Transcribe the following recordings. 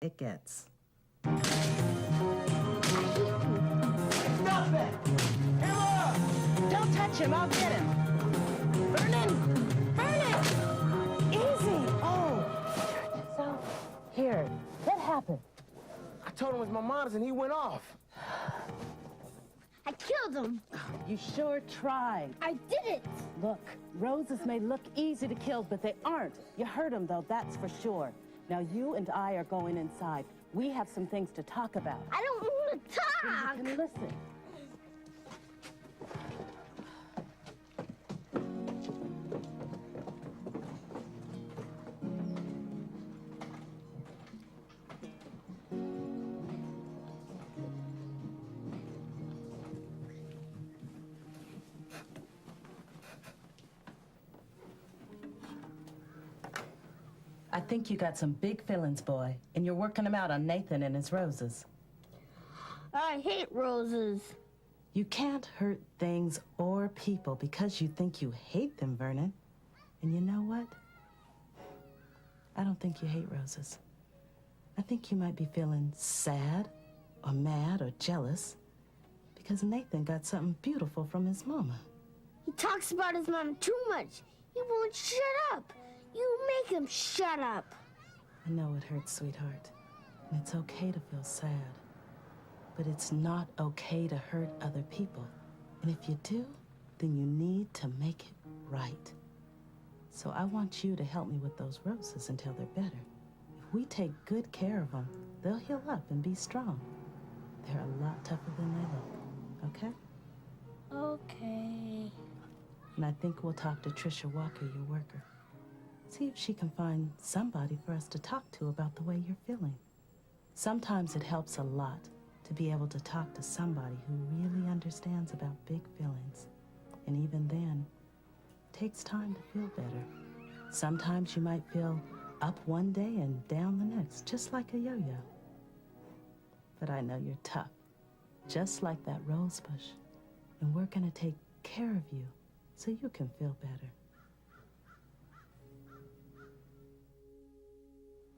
it gets. Stop it! Emma! Don't touch him, I'll get him. Vernon! Vernon! Easy! Oh! So, here, what happened? I told him it was my mom's and he went off. I killed him. You sure tried. I did it. Look, roses may look easy to kill, but they aren't. You hurt him, though, that's for sure. Now, you and I are going inside. We have some things to talk about. I don't want to talk. Can you listen? I think you got some big feelings, boy, and you're working them out on Nathan and his roses. I hate roses. You can't hurt things or people because you think you hate them, Vernon. And you know what? I don't think you hate roses. I think you might be feeling sad or mad or jealous because Nathan got something beautiful from his mama. He talks about his mom too much. He won't shut up. You make him shut up. I know it hurts, sweetheart. And it's okay to feel sad. But it's not okay to hurt other people. And if you do, then you need to make it right. So I want you to help me with those roses until they're better. If we take good care of them, they'll heal up and be strong. They're a lot tougher than they look, okay? Okay. And I think we'll talk to Trisha Walker, your worker. See if she can find somebody for us to talk to about the way you're feeling. Sometimes it helps a lot to be able to talk to somebody who really understands about big feelings. And even then, it takes time to feel better. Sometimes you might feel up one day and down the next, just like a yo-yo. But I know you're tough, just like that rose bush. And we're gonna take care of you so you can feel better.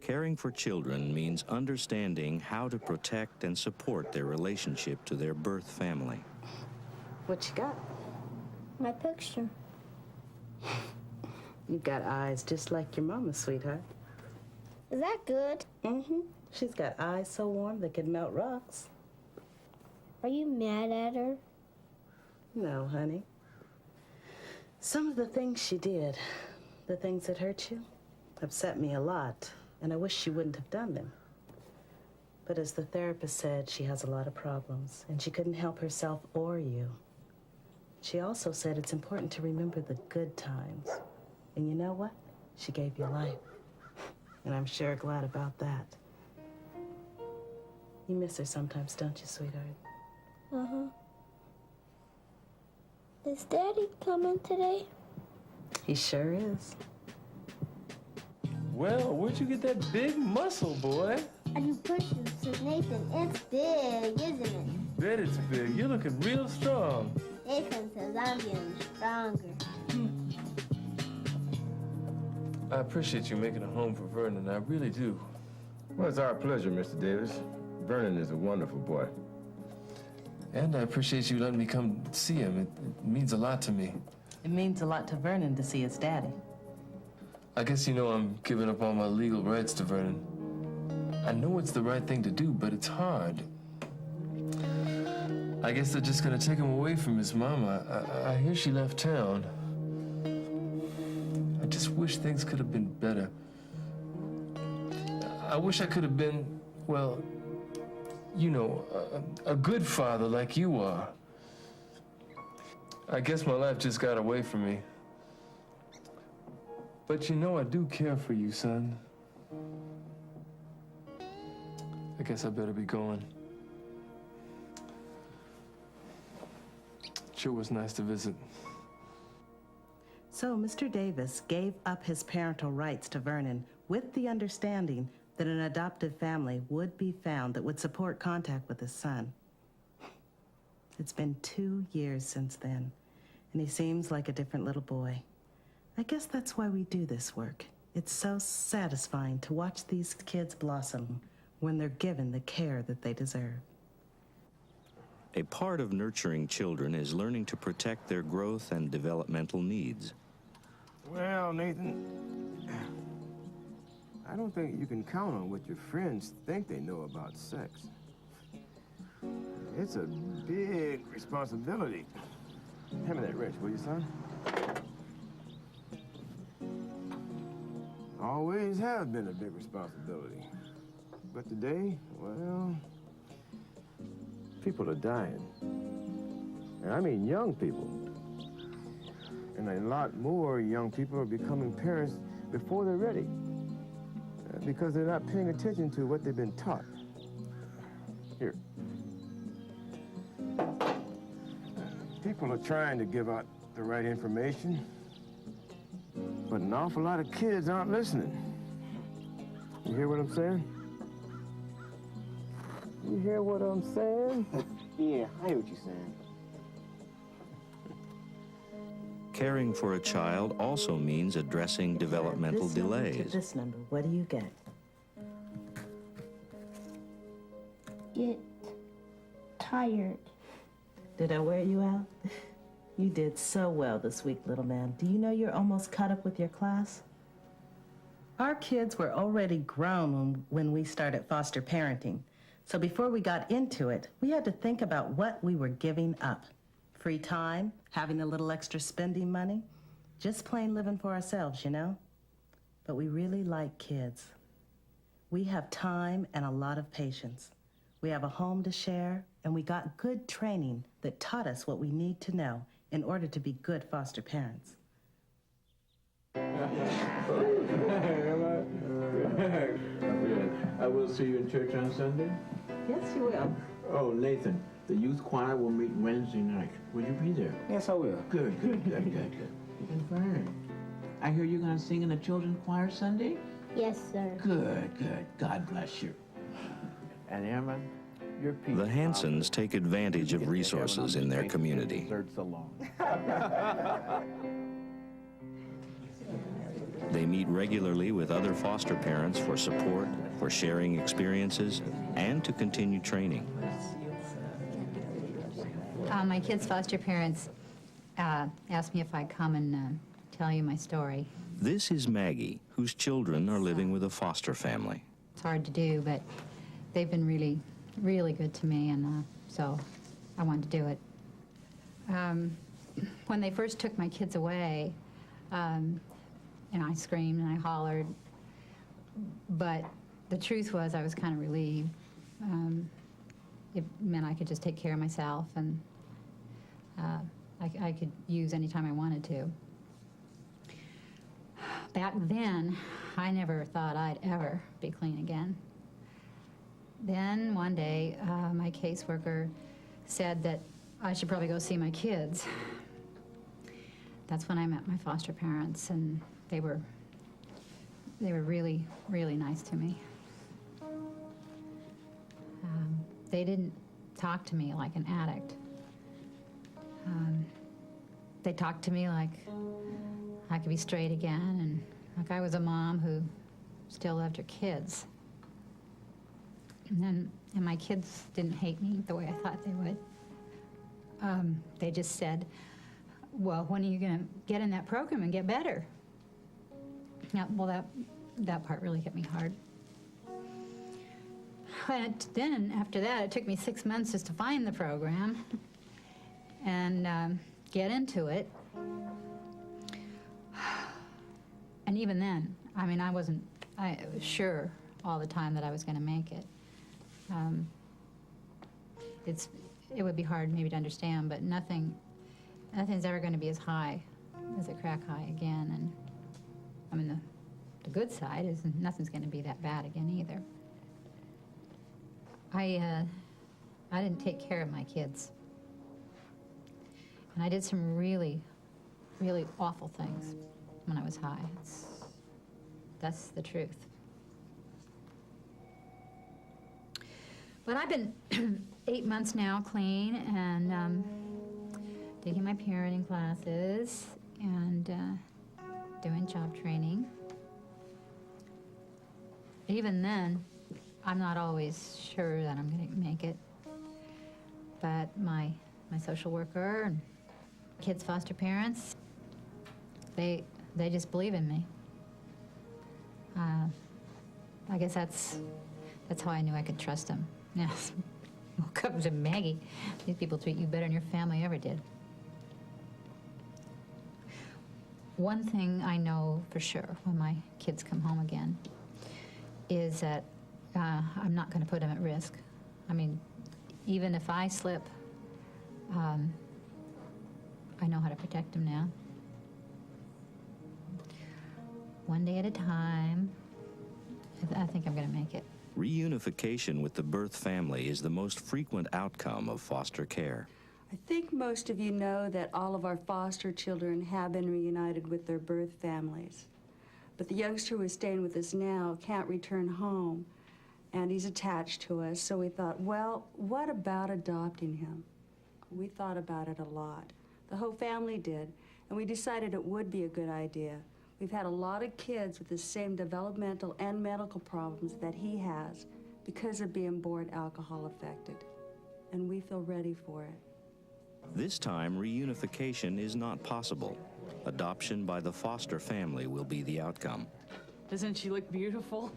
Caring for children means understanding how to protect and support their relationship to their birth family. What you got? My picture. You got eyes just like your mama, sweetheart. Is that good? Mm-hmm. She's got eyes so warm they could melt rocks. Are you mad at her? No, honey. Some of the things she did, the things that hurt you, upset me a lot. And I wish she wouldn't have done them. But as the therapist said, she has a lot of problems, and she couldn't help herself or you. She also said it's important to remember the good times. And you know what? She gave you life. And I'm sure glad about that. You miss her sometimes, don't you, sweetheart? Uh-huh. Is Daddy coming today? He sure is. Well, where'd you get that big muscle, boy? I do push-ups with Nathan. It's big, isn't it? Bet it's big. You're looking real strong. Nathan says I'm getting stronger. I appreciate you making a home for Vernon. I really do. Well, it's our pleasure, Mr. Davis. Vernon is a wonderful boy. And I appreciate you letting me come see him. It means a lot to me. It means a lot to Vernon to see his daddy. I guess you know I'm giving up all my legal rights to Vernon. I know it's the right thing to do, but it's hard. I guess they're just gonna take him away from his mama. I hear she left town. I just wish things could have been better. I wish I could have been, well, you know, a good father like you are. I guess my life just got away from me. But you know I do care for you, son. I guess I better be going. Sure was nice to visit. So Mr. Davis gave up his parental rights to Vernon with the understanding that an adoptive family would be found that would support contact with his son. It's been 2 years since then, and he seems like a different little boy. I guess that's why we do this work. It's so satisfying to watch these kids blossom when they're given the care that they deserve. A part of nurturing children is learning to protect their growth and developmental needs. Well, Nathan, I don't think you can count on what your friends think they know about sex. It's a big responsibility. Hand me that wrench, will you, son? Always has been a big responsibility. But today, well, people are dying. And I mean young people. And a lot more young people are becoming parents before they're ready. Because they're not paying attention to what they've been taught. Here. People are trying to give out the right information, but an awful lot of kids aren't listening. You hear what I'm saying? You hear what I'm saying? Yeah, I hear what you're saying. Caring for a child also means addressing developmental This number to delays. this number, what do you get? Get tired. Did I wear you out? You did so well this week, little man. Do you know you're almost caught up with your class? Our kids were already grown when we started foster parenting. So before we got into it, we had to think about what we were giving up. Free time, having a little extra spending money, just plain living for ourselves, you know? But we really like kids. We have time and a lot of patience. We have a home to share, and we got good training that taught us what we need to know in order to be good foster parents. I will see you in church on Sunday. Yes, you will. Oh, Nathan, the youth choir will meet Wednesday night. Will you be there? Yes, I will. Good. And Vern, I hear you're going to sing in the children's choir Sunday? Yes, sir. Good. God bless you. And Aaron, your piece. The Hansons take advantage of resources in their community. Desserts along. They meet regularly with other foster parents for support, for sharing experiences, and to continue training. My kids' foster parents asked me if I'd come and tell you my story. This is Maggie, whose children are living with a foster family. It's hard to do, but they've been really, really good to me, and so I wanted to do it. When they first took my kids away, and I screamed and I hollered, but the truth was I was kind of relieved. It meant I could just take care of myself, and I could use any time I wanted to. Back then, I never thought I'd ever be clean again. Then one day, my caseworker said that I should probably go see my kids. That's when I met my foster parents, and they were really, really nice to me. They didn't talk to me like an addict. They talked to me like I could be straight again, and like I was a mom who still loved her kids. And my kids didn't hate me the way I thought they would. They just said, well, when are you going to get in that program and get better? Yeah, well, that part really hit me hard. But then, after that, it took me 6 months just to find the program and get into it. And even then, I mean, I was sure all the time that I was going to make it. It would be hard maybe to understand, but nothing's ever going to be as high as a crack high again. And I mean, the good side is nothing's going to be that bad again either. I didn't take care of my kids, and I did some really, really awful things when I was high. That's the truth. But I've been 8 months now clean and taking my parenting classes and doing job training. Even then, I'm not always sure that I'm going to make it. But my social worker and kids' foster parents, they just believe in me. I guess that's how I knew I could trust them. Yes. Woke up to Maggie. These people treat you better than your family ever did. One thing I know for sure when my kids come home again is that I'm not going to put them at risk. I mean, even if I slip, I know how to protect them now. One day at a time. I think I'm going to make it. Reunification with the birth family is the most frequent outcome of foster care. I think most of you know that all of our foster children have been reunited with their birth families. But the youngster who is staying with us now can't return home, and he's attached to us, so we thought, well, what about adopting him? We thought about it a lot. The whole family did, and we decided it would be a good idea. We've had a lot of kids with the same developmental and medical problems that he has because of being born alcohol affected, and we feel ready for it. This time, reunification is not possible. Adoption by the foster family will be the outcome. Doesn't she look beautiful?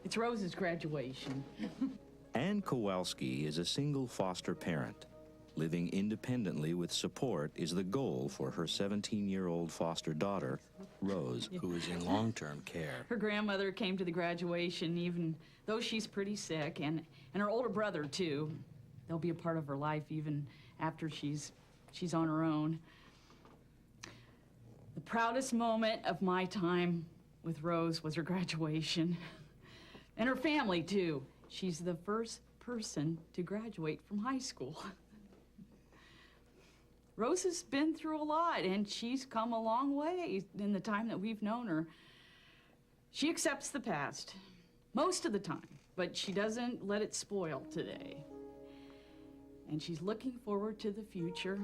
It's Rose's graduation. Ann Kowalski is a single foster parent. Living independently with support is the goal for her 17-year-old foster daughter, Rose, who is in long-term care. Her grandmother came to the graduation, even though she's pretty sick, and her older brother, too. They'll be a part of her life even after she's on her own. The proudest moment of my time with Rose was her graduation. And her family, too. She's the first person to graduate from high school. Rose has been through a lot, and she's come a long way in the time that we've known her. She accepts the past, most of the time, but she doesn't let it spoil today. And she's looking forward to the future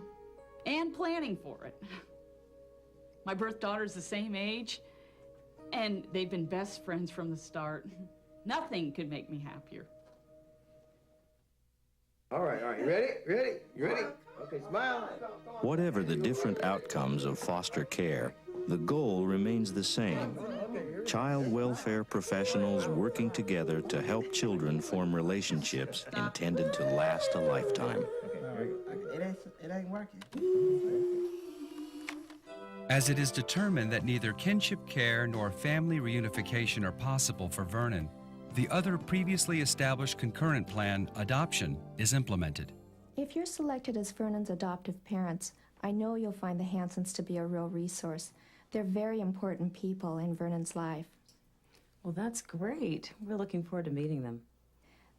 and planning for it. My birth daughter's the same age, and they've been best friends from the start. Nothing could make me happier. All right. You ready? You ready? Okay, smile. Whatever the different outcomes of foster care, the goal remains the same. Child welfare professionals working together to help children form relationships intended to last a lifetime. It ain't working. As it is determined that neither kinship care nor family reunification are possible for Vernon, the other previously established concurrent plan, adoption, is implemented. If you're selected as Vernon's adoptive parents, I know you'll find the Hansons to be a real resource. They're very important people in Vernon's life. Well, that's great. We're looking forward to meeting them.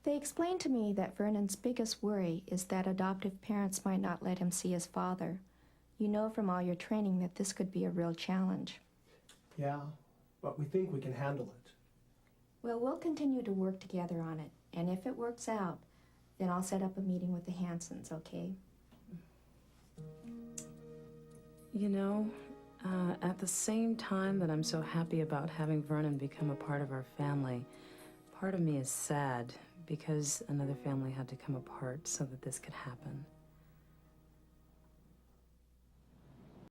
They explained to me that Vernon's biggest worry is that adoptive parents might not let him see his father. You know from all your training that this could be a real challenge. Yeah, but we think we can handle it. Well, we'll continue to work together on it, and if it works out, then I'll set up a meeting with the Hansons, okay? You know, at the same time that I'm so happy about having Vernon become a part of our family, part of me is sad because another family had to come apart so that this could happen.